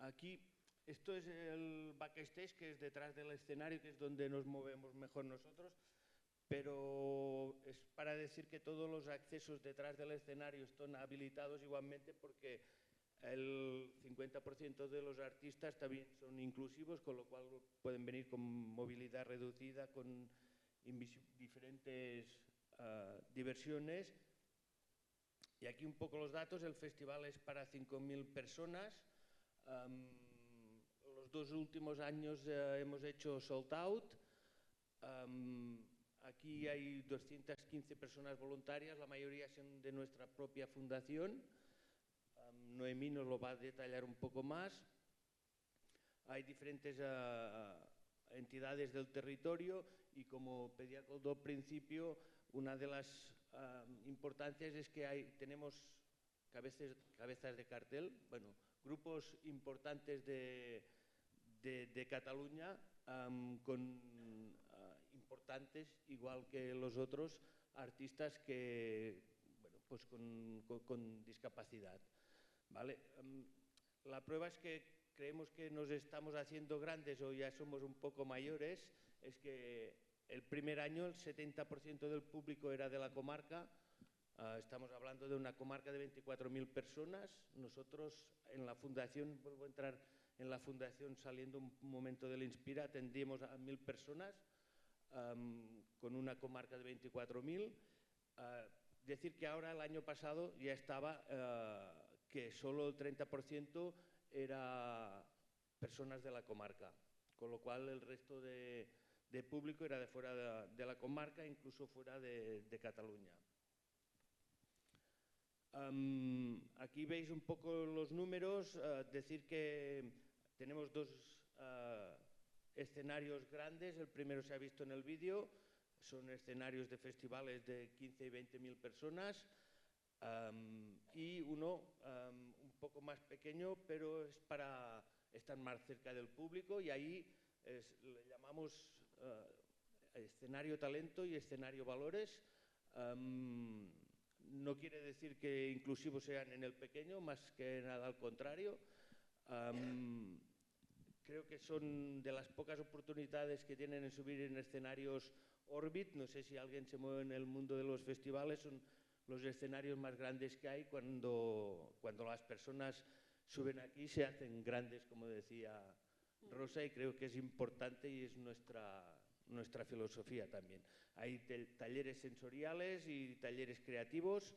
Aquí, esto es el backstage, que es detrás del escenario, que es donde nos movemos mejor nosotros, pero es para decir que todos los accesos detrás del escenario están habilitados igualmente porque el 50% de los artistas también son inclusivos, con lo cual pueden venir con movilidad reducida, con diferentes diversiones. Y aquí un poco los datos, el festival es para 5.000 personas. Los los 2 últimos años hemos hecho sold out. Aquí hay 215 personas voluntarias, la mayoría son de nuestra propia fundación. Noemí nos lo va a detallar un poco más. Hay diferentes entidades del territorio y, como pedía Coldo al principio, una de las importancias es que tenemos cabezas de cartel, bueno, grupos importantes de Cataluña importantes, igual que los otros artistas que, bueno, pues con discapacidad. ¿Vale? La prueba es que creemos que nos estamos haciendo grandes o ya somos un poco mayores, es que el primer año el 70% del público era de la comarca. Estamos hablando de una comarca de 24.000 personas. Nosotros en la fundación, vuelvo a entrar en la fundación saliendo un momento del Inspira, atendíamos a 1.000 personas con una comarca de 24.000. Decir que ahora el año pasado ya estaba que solo el 30% era personas de la comarca, con lo cual el resto de público era de fuera de la comarca, incluso fuera de Cataluña. Aquí veis un poco los números, decir que tenemos 2 escenarios grandes. El primero se ha visto en el vídeo, son escenarios de festivales de 15 y 20.000 personas, y uno un poco más pequeño, pero es para estar más cerca del público, y ahí le llamamos escenario talento y escenario valores. No quiere decir que inclusivos sean en el pequeño, más que nada al contrario. Creo que son de las pocas oportunidades que tienen en subir en escenarios Orbit. No sé si alguien se mueve en el mundo de los festivales, son los escenarios más grandes que hay. Cuando las personas suben aquí se hacen grandes, como decía Rosa, y creo que es importante y es nuestra filosofía también. Hay talleres sensoriales y talleres creativos,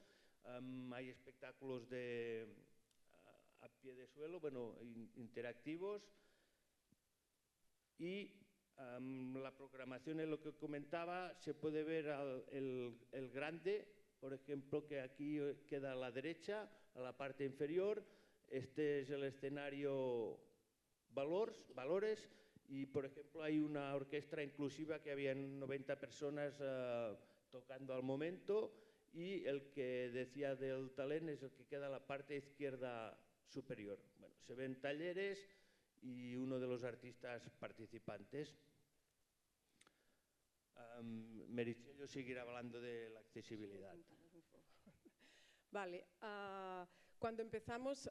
hay espectáculos a pie de suelo, bueno, interactivos, y la programación es lo que comentaba. Se puede ver el grande, por ejemplo, que aquí queda a la derecha, a la parte inferior. Este es el escenario Valores, y por ejemplo hay una orquesta inclusiva que habían 90 personas tocando al momento, y el que decía del talent es el que queda a la parte izquierda superior. Bueno, se ven talleres y uno de los artistas participantes. Meritxell seguirá hablando de la accesibilidad. Vale. Cuando empezamos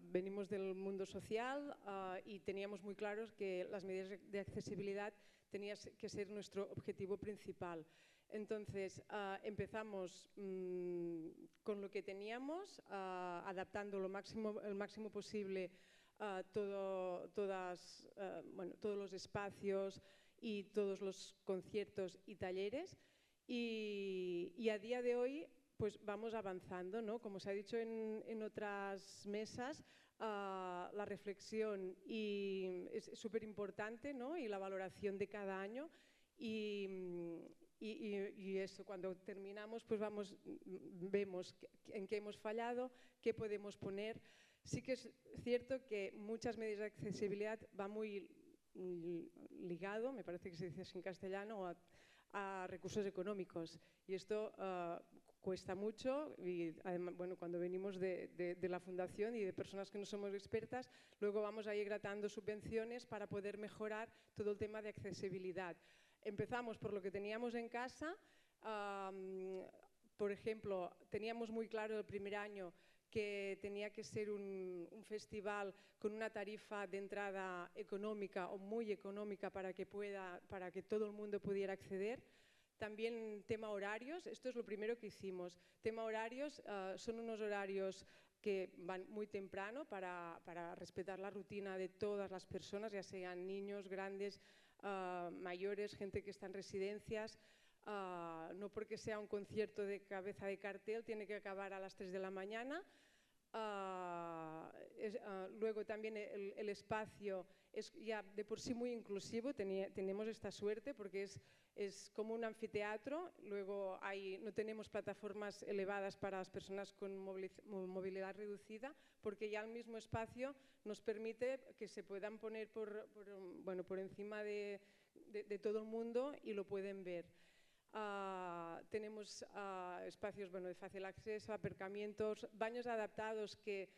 venimos del mundo social y teníamos muy claros que las medidas de accesibilidad tenían que ser nuestro objetivo principal. Entonces empezamos con lo que teníamos, adaptando el máximo posible todos los espacios y todos los conciertos y talleres, y a día de hoy pues vamos avanzando, ¿no? Como se ha dicho en otras mesas, la reflexión es súper importante, ¿no? Y la valoración de cada año, y eso, cuando terminamos pues vemos en qué hemos fallado, qué podemos poner. Sí que es cierto que muchas medidas de accesibilidad va muy ligado, me parece que se dice así en castellano, a recursos económicos, y esto cuesta mucho, y además, bueno, cuando venimos de la fundación y de personas que no somos expertas, luego vamos a ir gratando subvenciones para poder mejorar todo el tema de accesibilidad. Empezamos por lo que teníamos en casa. Por ejemplo, teníamos muy claro el primer año que tenía que ser un festival con una tarifa de entrada económica o muy económica para que todo el mundo pudiera acceder. También tema horarios, esto es lo primero que hicimos. Tema horarios, son unos horarios que van muy temprano para respetar la rutina de todas las personas, ya sean niños, grandes, mayores, gente que está en residencias. No porque sea un concierto de cabeza de cartel tiene que acabar a las 3 de la mañana. Luego también el espacio es ya de por sí muy inclusivo, tenemos esta suerte porque es como un anfiteatro, luego no tenemos plataformas elevadas para las personas con movilidad reducida, porque ya el mismo espacio nos permite que se puedan poner por encima de todo el mundo y lo pueden ver. Tenemos espacios de fácil acceso, aparcamientos, baños adaptados que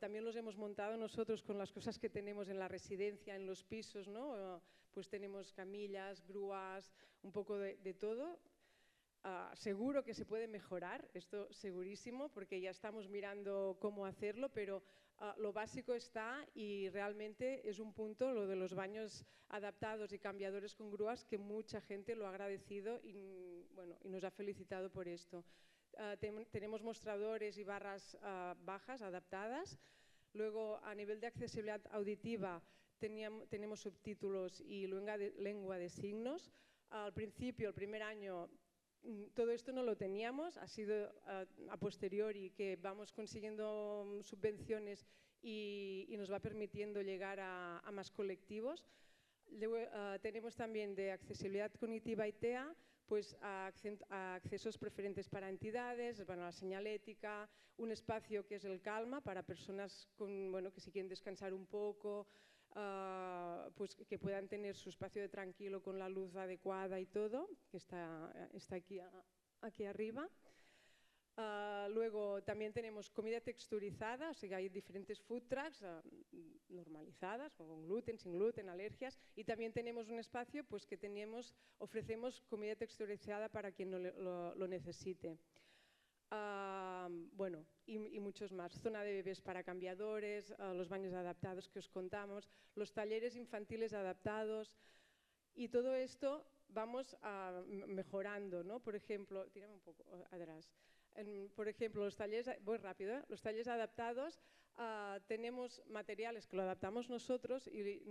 también los hemos montado nosotros con las cosas que tenemos en la residencia, en los pisos, ¿no? Pues tenemos camillas, grúas, un poco de todo. Seguro que se puede mejorar, esto segurísimo, porque ya estamos mirando cómo hacerlo, pero lo básico está y realmente es un punto, lo de los baños adaptados y cambiadores con grúas, que mucha gente lo ha agradecido y nos ha felicitado por esto. Tenemos mostradores y barras bajas adaptadas. Luego, a nivel de accesibilidad auditiva, tenemos subtítulos y lengua de signos. Al principio, el primer año, todo esto no lo teníamos, ha sido a posteriori que vamos consiguiendo subvenciones y nos va permitiendo llegar a más colectivos. Luego, tenemos también de accesibilidad cognitiva y TEA, pues a accesos preferentes para entidades, la señalética, un espacio que es el Calma para personas que si quieren descansar un poco, pues que puedan tener su espacio de tranquilo con la luz adecuada y todo, que está aquí arriba. Luego también tenemos comida texturizada, o sea que hay diferentes food trucks normalizadas, con gluten, sin gluten, alergias, y también tenemos un espacio pues, que ofrecemos comida texturizada para quien lo necesite. Y muchos más. Zona de bebés para cambiadores, los baños adaptados que os contamos, los talleres infantiles adaptados, y todo esto vamos mejorando, ¿no? Por ejemplo, tírame un poco atrás. Por ejemplo, los talleres, voy rápido, los talleres adaptados, tenemos materiales que lo adaptamos nosotros y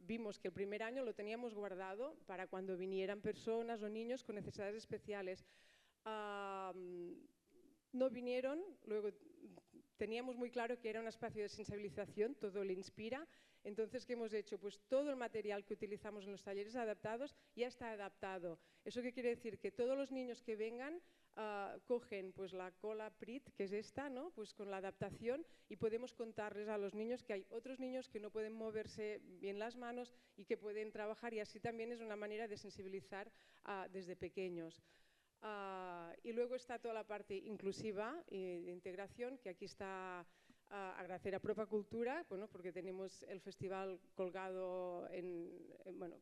vimos que el primer año lo teníamos guardado para cuando vinieran personas o niños con necesidades especiales. No vinieron, luego teníamos muy claro que era un espacio de sensibilización, todo le inspira. Entonces, ¿qué hemos hecho? Pues todo el material que utilizamos en los talleres adaptados ya está adaptado. ¿Eso qué quiere decir? Que todos los niños que vengan cogen pues, la cola PRIT, que es esta, ¿no? Pues con la adaptación, y podemos contarles a los niños que hay otros niños que no pueden moverse bien las manos y que pueden trabajar, y así también es una manera de sensibilizar desde pequeños. Y luego está toda la parte inclusiva y de integración, que aquí está agradecer a Propa Cultura, porque tenemos el festival colgado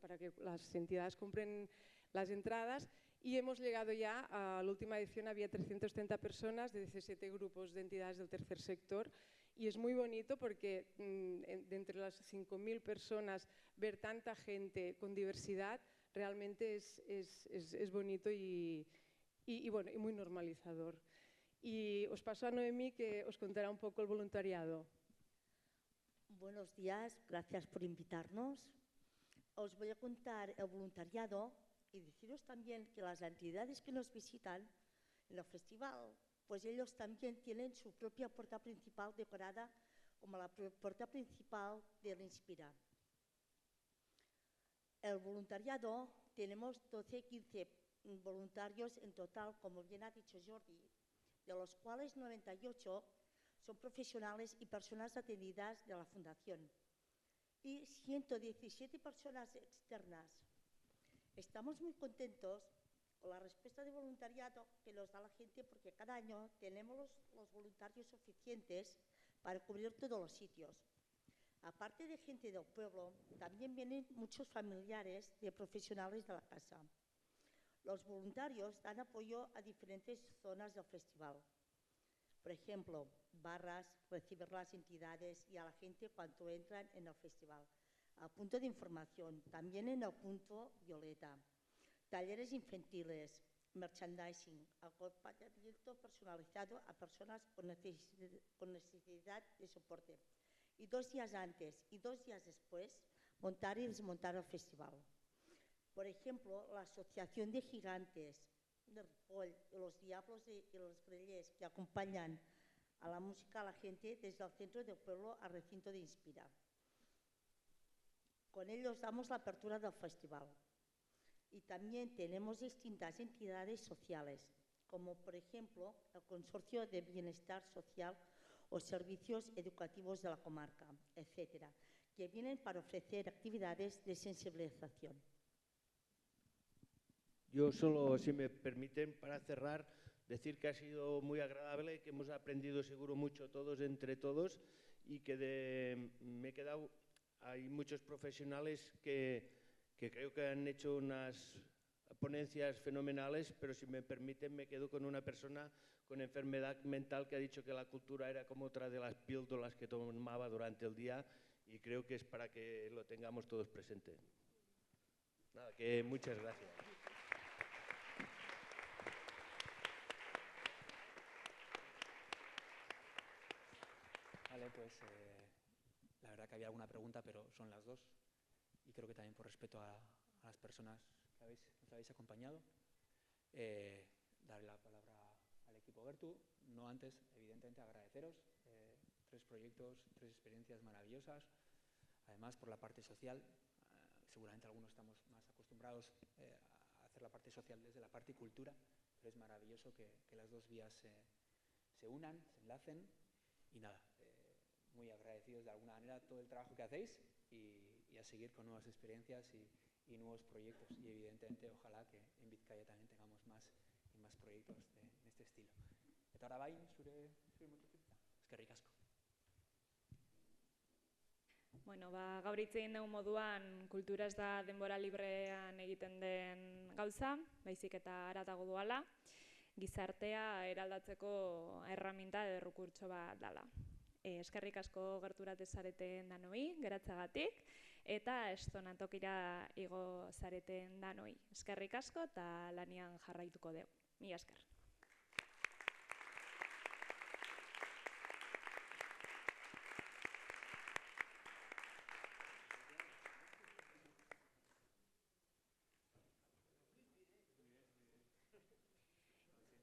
para que las entidades compren las entradas, y hemos llegado ya a la última edición, había 330 personas de 17 grupos de entidades del tercer sector, y es muy bonito porque de entre las 5.000 personas ver tanta gente con diversidad realmente es bonito y muy normalizador. Y os paso a Noemí, que os contará un poco el voluntariado. Buenos días, gracias por invitarnos. Os voy a contar el voluntariado y deciros también que las entidades que nos visitan en el festival, pues ellos también tienen su propia puerta principal decorada como la puerta principal del Inspira. El voluntariado, tenemos 12-15 voluntarios en total, como bien ha dicho Jordi, de los cuales 98 son profesionales y personas atendidas de la Fundación y 117 personas externas. Estamos muy contentos con la respuesta de voluntariado que nos da la gente, porque cada año tenemos los voluntarios suficientes para cubrir todos los sitios. Aparte de gente del pueblo, también vienen muchos familiares de profesionales de la casa. Los voluntarios dan apoyo a diferentes zonas del festival. Por ejemplo, barras, recibir las entidades y a la gente cuando entran en el festival. Al punto de información, también en el punto violeta. Talleres infantiles, merchandising, acompañamiento personalizado a personas con necesidad de soporte. Y 2 días antes y 2 días después, montar y desmontar el festival. Por ejemplo, la Asociación de Gigantes de Ripoll, los Diablos y los Grellers, que acompañan a la música a la gente desde el centro del pueblo al recinto de Inspira. Con ellos damos la apertura del festival. Y también tenemos distintas entidades sociales, como por ejemplo el Consorcio de Bienestar Social o Servicios Educativos de la Comarca, etcétera, que vienen para ofrecer actividades de sensibilización. Yo solo, si me permiten, para cerrar, decir que ha sido muy agradable, que hemos aprendido seguro mucho todos entre todos y que me he quedado, hay muchos profesionales que creo que han hecho unas ponencias fenomenales, pero si me permiten me quedo con una persona con enfermedad mental que ha dicho que la cultura era como otra de las píldoras que tomaba durante el día y creo que es para que lo tengamos todos presente. Nada, que muchas gracias. Vale, pues la verdad que había alguna pregunta, pero son las dos. Y creo que también por respeto a las personas que nos habéis acompañado, darle la palabra al equipo Gertu. No antes, evidentemente, agradeceros 3 proyectos, 3 experiencias maravillosas. Además, por la parte social, seguramente algunos estamos más acostumbrados a hacer la parte social desde la parte cultura, pero es maravilloso que las dos vías se unan, se enlacen y nada, muy agradecidos de alguna manera todo el trabajo que hacéis y a seguir con nuevas experiencias y nuevos proyectos y evidentemente ojalá que en Vizcaya también tengamos más proyectos de este estilo. Eta orain zure motozikla. Eskerrik asko. Bueno, gaur hitz egin dugun moduan kultura ez da denbora librean egiten den gauza, baizik eta haratago doala, gizartea eraldatzeko erraminta edo errekurtso bat dela. Eskerrik asko gerturatu zareten danoi, geratzagatik, eta estonatokira igo zareten danoi. Eskerrik asko eta lanian jarraituko dugu. Mila esker.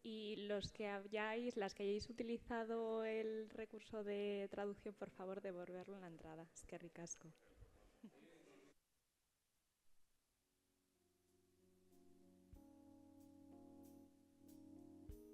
Y las que hayáis utilizado el recurso de traducción, por favor, devolverlo en la entrada. Eskerrik asko.